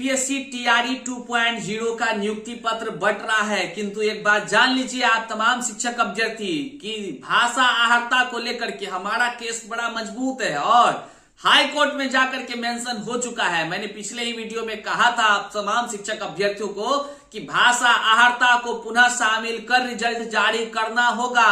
BPSC TRE 2.0 का नियुक्ति पत्र बंट रहा है, किंतु एक बात जान लीजिए आप तमाम शिक्षक अभ्यर्थी की भाषा आहर्ता को लेकर के हमारा केस बड़ा मजबूत है और हाई कोर्ट में जाकर के मेंशन हो चुका है। मैंने पिछले ही वीडियो में कहा था आप तमाम शिक्षक अभ्यर्थियों को कि भाषा आहर्ता को पुनः शामिल कर रिजल्ट जारी करना होगा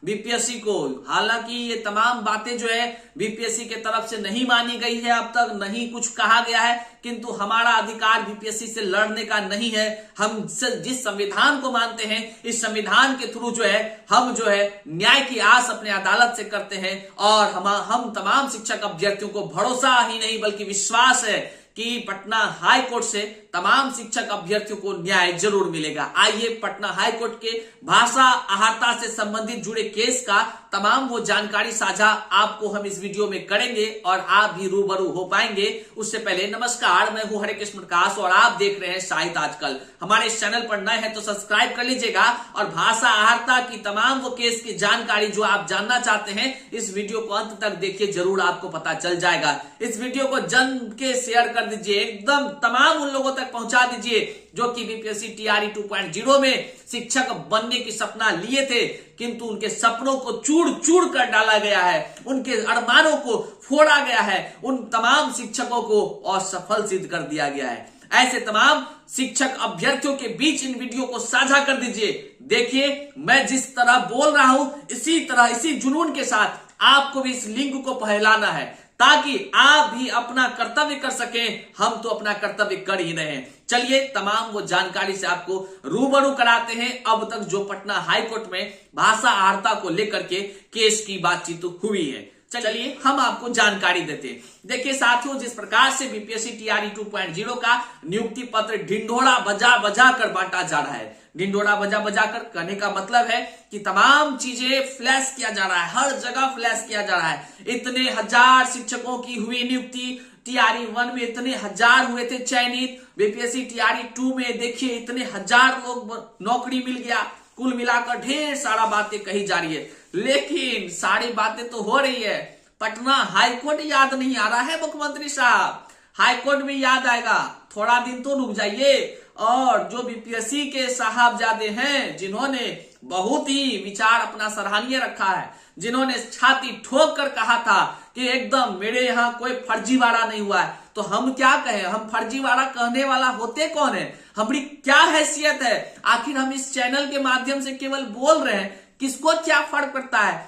बीपीएससी को। हालांकि ये तमाम बातें जो है बीपीएससी के तरफ से नहीं मानी गई है, अब तक नहीं कुछ कहा गया है, किंतु हमारा अधिकार बीपीएससी से लड़ने का नहीं है। हम जिस संविधान को मानते हैं इस संविधान के थ्रू जो है हम जो है न्याय की आस अपने अदालत से करते हैं और हम तमाम शिक्षक अभ्यर्थियों को भरोसा ही नहीं बल्कि विश्वास है कि पटना हाई कोर्ट से तमाम शिक्षक अभ्यर्थियों को न्याय जरूर मिलेगा। आइए पटना हाई कोर्ट के भाषा आहर्ता से संबंधित जुड़े केस का तमाम वो जानकारी साझा आपको हम इस वीडियो में करेंगे और आप भी रूबरू हो पाएंगे। उससे पहले नमस्कार, मैं हूं हरे कृष्ण प्रकाश और आप देख रहे हैं साहित्य आजकल। हमारे इस चैनल पर नए हैं तो सब्सक्राइब कर लीजिएगा और भाषा आहर्ता की तमाम वो केस की जानकारी जो आप जानना चाहते हैं इस वीडियो को अंत तक देखिए, जरूर आपको पता चल जाएगा। इस वीडियो को जन के शेयर कर दीजिए, एकदम तमाम उन लोगों तक पहुंचा दीजिए जो कि बीपीएससी टीआरई 2.0 में शिक्षक बनने की सपना लिए थे, किंतु उनके सपनों को चूर चूर कर डाला गया है, उनके अरमानों को फोड़ा गया है, उन तमाम शिक्षकों को असफल सिद्ध कर दिया गया है। ऐसे तमाम शिक्षक अभ्यर्थियों के बीच इन वीडियो को साझा कर दीजिए। देखिए मैं जिस तरह बोल रहा हूं इसी तरह इसी जुनून के साथ आपको भी इस लिंक को फैलाना है ताकि आप भी अपना कर्तव्य कर सकें। हम तो अपना कर्तव्य कर ही रहे हैं। चलिए तमाम वो जानकारी से आपको रूबरू कराते हैं। अब तक जो पटना हाई कोर्ट में भाषा आहर्ता को लेकर के केस की बातचीत हुई है, चलिए हम आपको जानकारी देते हैं। देखिए साथियों, जिस प्रकार से बीपीएससी टीआरई 2.0 का नियुक्ति पत्र ढिंढोरा बजा बजा कर बांटा जा रहा है। ढिंढोरा बजा बजा कर कहने का मतलब है कि तमाम चीजें फ्लैश किया जा रहा है, हर जगह फ्लैश किया जा रहा है। इतने हजार शिक्षकों की हुई नियुक्ति, टीआरई 1 में इतने हजार हुए थे चयनित, बीपीएससी टीआरई 2 में देखिए इतने हजार लोग नौकरी मिल गया। कुल मिलाकर ढेर सारा बातें कही जा रही है, लेकिन सारी बातें तो हो रही है। पटना हाईकोर्ट याद नहीं आ रहा है मुख्यमंत्री साहब, हाईकोर्ट में याद आएगा, थोड़ा दिन तो रुक जाइए। और जो बीपीएससी के साहबजादे हैं जिन्होंने बहुत ही विचार अपना सराहनीय रखा है, जिन्होंने छाती ठोक कर कहा था कि एकदम मेरे यहाँ कोई फर्जीवाड़ा नहीं हुआ है, तो हम क्या कहें? हम फर्जीवाड़ा कहने वाला होते कौन है? हमारी क्या हैसियत है? आखिर हम इस चैनल के माध्यम से केवल बोल रहे हैं, किसको क्या फर्क पड़ता है?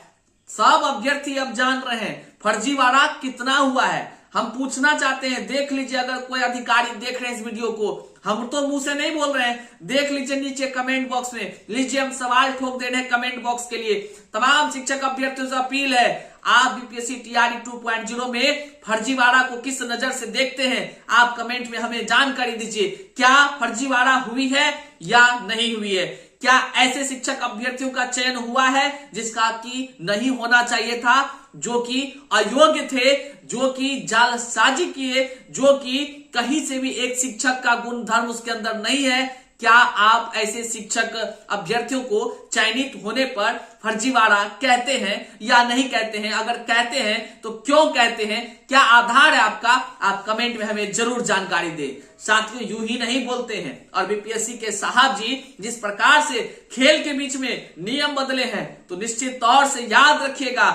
सब अभ्यर्थी अब जान रहे हैं फर्जीवाड़ा कितना हुआ है। हम पूछना चाहते हैं, देख लीजिए अगर कोई अधिकारी देख रहे हैं इस वीडियो को, हम तो मुंह से नहीं बोल रहे हैं, देख लीजिए नीचे कमेंट बॉक्स में, लीजिए हम सवाल ठोक दे रहे हैं कमेंट बॉक्स के लिए। तमाम शिक्षक अभ्यर्थियों से अपील है, आप बीपीएससी टीआरई 2.0 में फर्जीवाड़ा को किस नजर से देखते हैं? आप कमेंट में हमें जानकारी दीजिए। क्या फर्जीवाड़ा हुई है या नहीं हुई है? क्या ऐसे शिक्षक अभ्यर्थियों का चयन हुआ है जिसका कि नहीं होना चाहिए था, जो कि अयोग्य थे, जो कि जालसाजी किए, जो कि कहीं से भी एक शिक्षक का गुण धर्म उसके अंदर नहीं है? क्या आप ऐसे शिक्षक अभ्यर्थियों को चयनित होने पर फर्जीवाड़ा कहते हैं या नहीं कहते हैं? अगर कहते हैं तो क्यों कहते हैं? क्या आधार है आपका? आप कमेंट में हमें जरूर जानकारी दें। साथियों यूं ही नहीं बोलते हैं। और बीपीएससी के साहब जी जिस प्रकार से खेल के बीच में नियम बदले हैं, तो निश्चित तौर से याद रखिएगा,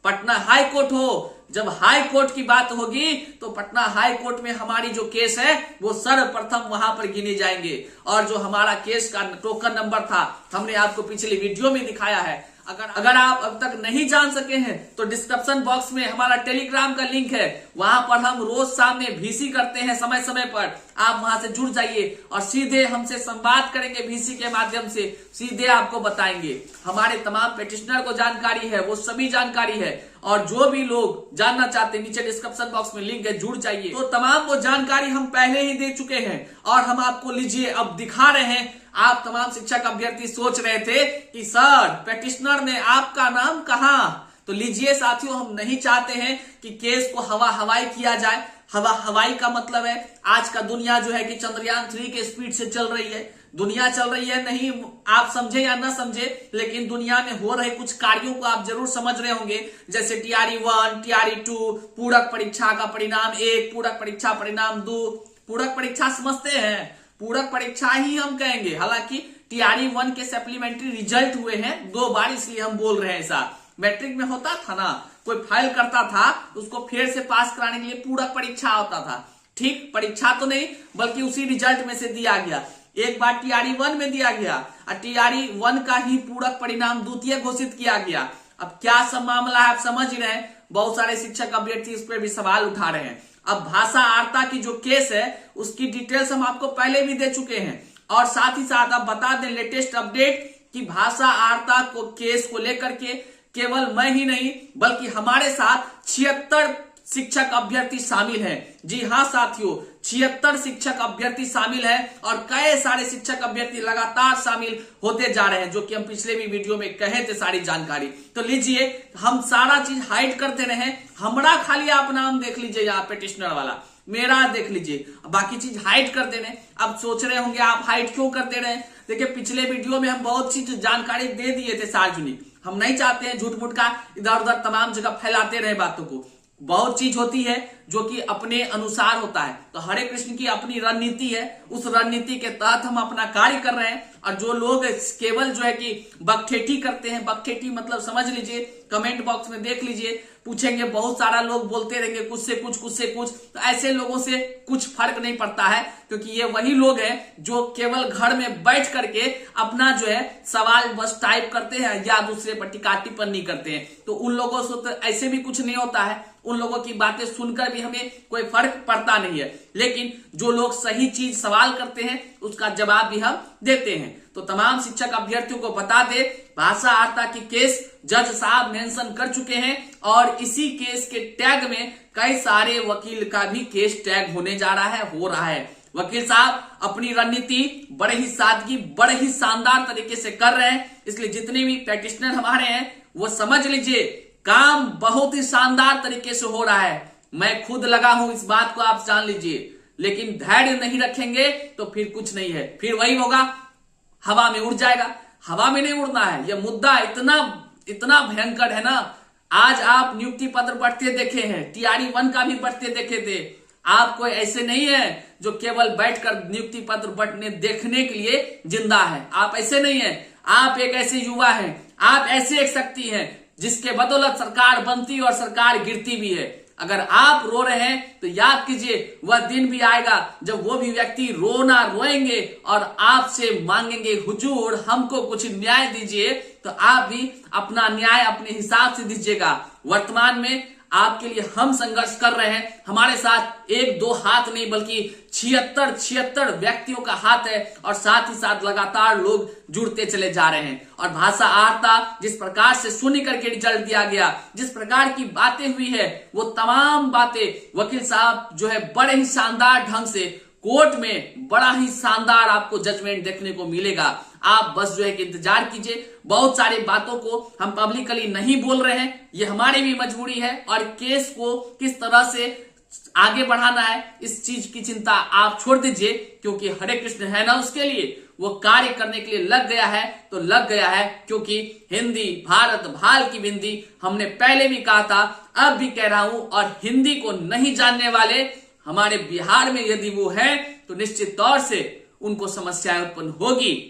पटना हाई कोर्ट हो, जब हाई कोर्ट की बात होगी तो पटना हाई कोर्ट में हमारी जो केस है वो सर्वप्रथम वहां पर गिने जाएंगे। और जो हमारा केस का टोकन नंबर था हमने आपको पिछली वीडियो में दिखाया है। अगर आप अब तक नहीं जान सके हैं तो डिस्क्रिप्शन बॉक्स में हमारा टेलीग्राम का लिंक है, वहां पर हम रोज शाम में VC करते हैं समय समय पर। आप वहां से जुड़ जाइए और सीधे हमसे संवाद करेंगे VC के माध्यम से, सीधे आपको बताएंगे। हमारे तमाम पेटिशनर को जानकारी है, वो सभी जानकारी है। और जो भी लोग जानना चाहते हैं नीचे डिस्क्रिप्शन बॉक्स में लिंक है, जुड़ जाइए। तो तमाम वो जानकारी हम पहले ही दे चुके हैं और हम आपको लीजिए अब दिखा रहे हैं। आप तमाम शिक्षक अभ्यर्थी सोच रहे थे कि सर पेटिशनर ने आपका नाम कहा, तो लीजिए साथियों, हम नहीं चाहते हैं कि केस को हवा हवाई किया जाए। हवा हवाई का मतलब है आज का दुनिया जो है कि चंद्रयान 3 के स्पीड से चल रही है, दुनिया चल रही है। नहीं आप समझे या ना समझे, लेकिन दुनिया में हो रहे कुछ कार्यों को आप जरूर समझ रहे होंगे, जैसे टीआरई 1, टीआरई 2, पूरक परीक्षा का परिणाम 1, पूरक परीक्षा परिणाम 2, पूरक परीक्षा समझते हैं, पूरक परीक्षा ही हम कहेंगे। हालांकि टीआरई 1 के सप्लीमेंट्री रिजल्ट हुए हैं 2 बार, इसलिए हम बोल रहे हैं ऐसा। मैट्रिक में होता था ना, कोई फेल करता था उसको फिर से पास कराने के लिए पूरक परीक्षा होता था। ठीक, परीक्षा तो नहीं बल्कि उसी रिजल्ट में से दिया गया। एक बार टीआरई 1 में दिया गया और टीआरई 1 का ही पूरक परिणाम द्वितीय घोषित किया गया। अब क्या सब मामला है आप समझ रहे हैं। बहुत सारे शिक्षक अभ्यर्थी इस पर भी सवाल उठा रहे हैं। अब भाषा आर्ता की जो केस है उसकी डिटेल्स हम आपको पहले भी दे चुके हैं, और साथ ही साथ आप बता दें लेटेस्ट अपडेट कि भाषा आर्ता को केस को लेकर के केवल मैं ही नहीं बल्कि हमारे साथ 76 शिक्षक अभ्यर्थी शामिल हैं। जी हां साथियों, 76 शिक्षक अभ्यर्थी शामिल हैं और कई सारे शिक्षक अभ्यर्थी लगातार शामिल होते जा रहे हैं, जो कि हम पिछले भी वीडियो में कहे थे सारी जानकारी। तो लीजिए, हम सारा चीज हाइड करते रहे, हमारा खाली आप नाम देख लीजिए यहाँ पेटिशनर वाला, मेरा देख लीजिए, बाकी चीज हाइड कर दे रहे। अब सोच रहे होंगे आप हाइड क्यों कर दे रहे हैं। देखिए, पिछले वीडियो में हम बहुत चीज जानकारी दे दिए थे सार्वजनिक। हम नहीं चाहते हैं झूठ मूठ का इधर उधर तमाम जगह फैलाते रहे बातों को। बहुत चीज होती है जो कि अपने अनुसार होता है, तो हरे कृष्ण की अपनी रणनीति है, उस रणनीति के तहत हम अपना कार्य कर रहे हैं। और जो लोग केवल जो है कि बकठेठी करते हैं, बकठेठी मतलब समझ लीजिए, कमेंट बॉक्स में देख लीजिए, पूछेंगे बहुत सारा लोग बोलते रहेंगे कुछ से कुछ कुछ से कुछ, तो ऐसे लोगों से कुछ फर्क नहीं पड़ता है, क्योंकि ये वही लोग हैं जो केवल घर में बैठ करके अपना जो है सवाल बस टाइप करते हैं या दूसरे पर टीका टिप्पणी करते हैं। तो उन लोगों से तो ऐसे भी कुछ नहीं होता है, उन लोगों की बातें सुनकर भी हमें कोई फर्क पड़ता नहीं है। लेकिन जो लोग सही चीज सवाल करते हैं उसका जवाब भी हम देते हैं। तो तमाम शिक्षक अभ्यर्थियों को बता दे, भाषा आर्ता की केस जज साहब मेंशन कर चुके हैं और इसी केस के टैग में कई सारे वकील का भी केस टैग होने जा रहा है, हो रहा है। वकील साहब अपनी रणनीति बड़े ही सादगी, बड़े ही शानदार तरीके से कर रहे हैं, इसलिए जितने भी पेटिशनर हमारे हैं वो समझ लीजिए काम बहुत ही शानदार तरीके से हो रहा है। मैं खुद लगा हूं, इस बात को आप जान लीजिए। लेकिन धैर्य नहीं रखेंगे तो फिर कुछ नहीं है, फिर वही होगा, हवा में उड़ जाएगा। हवा में नहीं उड़ना है। यह मुद्दा इतना भयंकर है ना। आज आप नियुक्ति पत्र बढ़ते देखे हैं, टीआरई 1 का भी बढ़ते देखे थे। आप कोई ऐसे नहीं है जो केवल बैठकर नियुक्ति पत्र बढ़ने देखने के लिए जिंदा है। आप ऐसे नहीं है। आप एक ऐसे युवा हैं, आप ऐसे एक शक्ति हैं जिसके बदौलत सरकार बनती और सरकार गिरती भी है। अगर आप रो रहे हैं तो याद कीजिए वह दिन भी आएगा जब वो भी व्यक्ति रोएंगे और आपसे मांगेंगे, हुजूर हमको कुछ न्याय दीजिए, तो आप भी अपना न्याय अपने हिसाब से दीजिएगा। वर्तमान में आपके लिए हम संघर्ष कर रहे हैं। हमारे साथ 1-2 हाथ नहीं बल्कि 76 व्यक्तियों का हाथ है और साथ ही साथ लगातार लोग जुड़ते चले जा रहे हैं। और भाषा आर्ता जिस प्रकार से सुन करके रिजल्ट दिया गया, जिस प्रकार की बातें हुई है, वो तमाम बातें वकील साहब जो है बड़े ही शानदार ढंग से कोर्ट में बड़ा ही शानदार आपको जजमेंट देखने को मिलेगा। आप बस जो है कि इंतजार कीजिए। बहुत सारी बातों को हम पब्लिकली नहीं बोल रहे हैं, ये हमारी भी मजबूरी है, और केस को किस तरह से आगे बढ़ाना है इस चीज की चिंता आप छोड़ दीजिए, क्योंकि हरे कृष्ण है ना, उसके लिए वो कार्य करने के लिए लग गया है तो लग गया है। क्योंकि हिंदी भारत भाल की बिंदी, हमने पहले भी कहा था, अब भी कह रहा हूं, और हिंदी को नहीं जानने वाले हमारे बिहार में यदि वो है तो निश्चित तौर से उनको समस्याएं उत्पन्न होगी।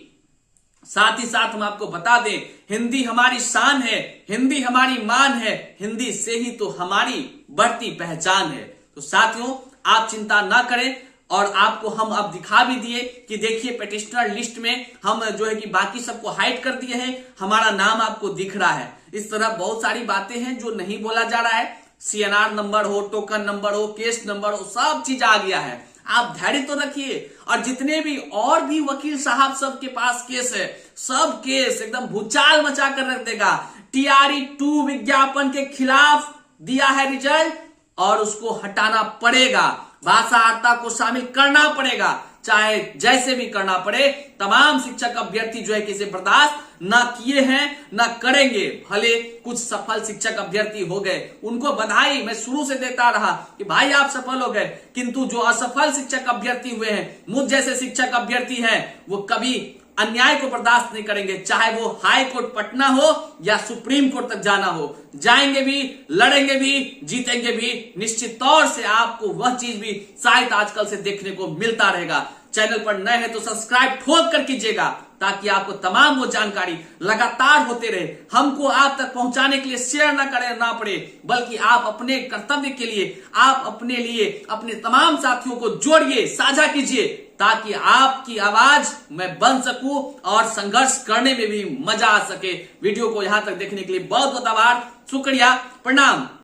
साथ ही साथ हम आपको बता दें, हिंदी हमारी शान है, हिंदी हमारी मान है, हिंदी से ही तो हमारी बढ़ती पहचान है। तो साथियों, आप चिंता ना करें, और आपको हम अब दिखा भी दिए कि देखिए पेटिशनर लिस्ट में हम जो है कि बाकी सबको हाइड कर दिए हैं, हमारा नाम आपको दिख रहा है। इस तरह बहुत सारी बातें हैं जो नहीं बोला जा रहा है। सीएनआर नंबर हो, टोकन नंबर हो, केस नंबर हो, सब चीज आ गया है। आप धैर्य तो रखिए। और जितने भी और भी वकील साहब सबके पास केस है, सब केस एकदम भूचाल मचा कर रख देगा। टीआरई 2 विज्ञापन के खिलाफ दिया है रिजल्ट और उसको हटाना पड़ेगा, भाषा आर्ता को शामिल करना पड़ेगा, चाहे जैसे भी करना पड़े। तमाम शिक्षक अभ्यर्थी जो है कि इसे बर्दाश्त ना किए हैं ना करेंगे। भले कुछ सफल शिक्षक अभ्यर्थी हो गए, उनको बधाई मैं शुरू से देता रहा कि भाई आप सफल हो गए, किंतु जो असफल शिक्षक अभ्यर्थी हुए हैं, मुझ जैसे शिक्षक अभ्यर्थी हैं, वो कभी अन्याय को बर्दाश्त नहीं करेंगे, चाहे वो हाई कोर्ट पटना हो या सुप्रीम कोर्ट तक जाना हो। जाएंगे भी, लड़ेंगे भी, जीतेंगे भी। निश्चित तौर से आपको वह चीज भी शायद आजकल से देखने को मिलता रहेगा। चैनल पर नए हैं तो सब्सक्राइब ठोक कर कीजिएगा, ताकि आपको तमाम वो जानकारी लगातार होते रहे। हमको आप तक पहुंचाने के लिए शेयर ना पड़े, बल्कि आप अपने कर्तव्य के लिए, आप अपने लिए अपने तमाम साथियों को जोड़िए, साझा कीजिए, ताकि आपकी आवाज मैं बन सकूं और संघर्ष करने में भी मजा आ सके। वीडियो को यहां तक देखने के लिए बहुत बहुत आभार, शुक्रिया, प्रणाम।